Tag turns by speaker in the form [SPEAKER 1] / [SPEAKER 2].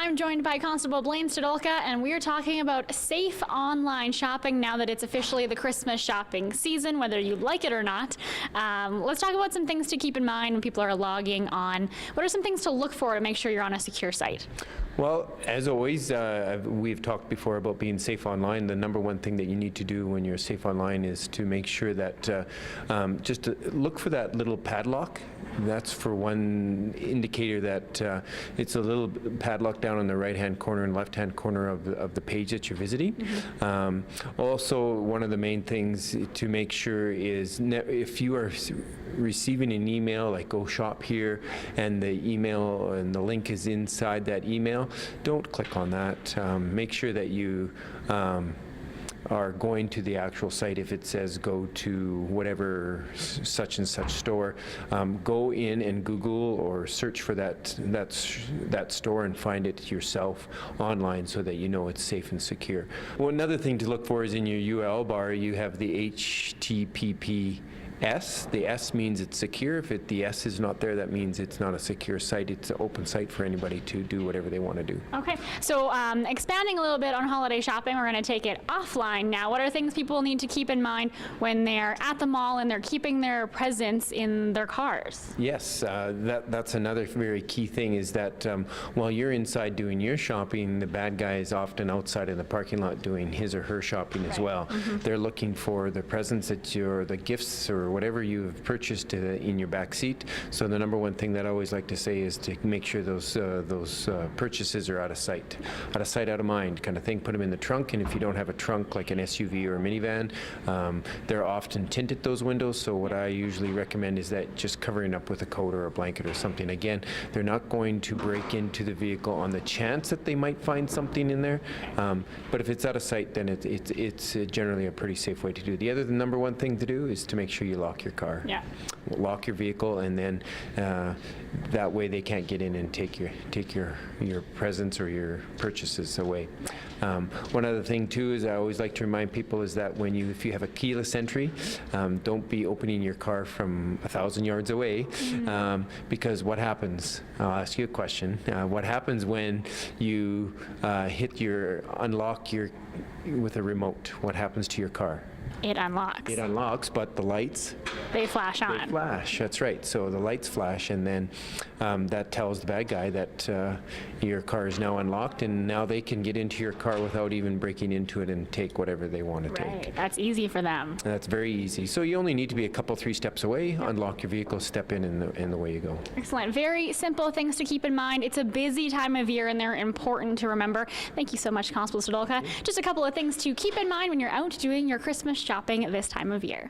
[SPEAKER 1] I'm joined by Constable Blaine Stodolka, and we are talking about safe online shopping now that it's officially the Christmas shopping season, whether you like it or not. Let's talk about some things to keep in mind when people are logging on. What are some things to look for to make sure you're on a secure site?
[SPEAKER 2] Well, as always, we've talked before about being safe online. The number one thing that you need to do when you're safe online is to make sure that just to look for that little padlock. That's for one indicator that it's a little padlock down on the right-hand corner and left-hand corner of the page that you're visiting. Mm-hmm. Also, one of the main things to make sure is if you are receiving an email like "Go shop here" and the email and the link is inside that email, don't click on that. Make sure that you are going to the actual site. If it says go to whatever such and such store, go in and Google or search for that store and find it yourself online so that you know it's safe and secure. Well, another thing to look for is in your URL bar you have the HTTP S. The S means it's secure. If the S is not there, that means it's not a secure site. It's an open site for anybody to do whatever they want to do.
[SPEAKER 1] Okay, so expanding a little bit on holiday shopping, we're going to take it offline now. What are things people need to keep in mind when they're at the mall and they're keeping their presents in their cars?
[SPEAKER 2] Yes, that's another very key thing is that while you're inside doing your shopping, the bad guy is often outside in the parking lot doing his or her shopping as well. Mm-hmm. They're looking for the presents that the gifts or whatever you've purchased in your back seat. So the number one thing that I always like to say is to make sure those purchases are out of sight, out of mind kind of thing. Put them in the trunk, and if you don't have a trunk like an SUV or a minivan, they're often tinted, those windows. So what I usually recommend is that just covering up with a coat or a blanket or something. Again, they're not going to break into the vehicle on the chance that they might find something in there. But if it's out of sight, then it's generally a pretty safe way to do it. The number one thing to do is to make sure you lock your car. Yeah. Lock your vehicle, and then that way they can't get in and take your presents or your purchases away. One other thing too is I always like to remind people is that if you have a keyless entry, don't be opening your car from 1,000 yards away, because what happens? I'll ask you a question. What happens when you unlock with a remote? What happens to your car?
[SPEAKER 1] It unlocks.
[SPEAKER 2] It unlocks, but the lights?
[SPEAKER 1] They flash on.
[SPEAKER 2] They flash, that's right. So the lights flash, and then that tells the bad guy that your car is now unlocked, and now they can get into your car without even breaking into it and take whatever they want to take.
[SPEAKER 1] Right, that's easy for them.
[SPEAKER 2] That's very easy. So you only need to be a couple, 3 steps away, unlock your vehicle, step in, and away you go.
[SPEAKER 1] Excellent. Very simple things to keep in mind. It's a busy time of year, and they're important to remember. Thank you so much, Constable Stodolka. Just a couple of things to keep in mind when you're out doing your Christmas shopping this time of year.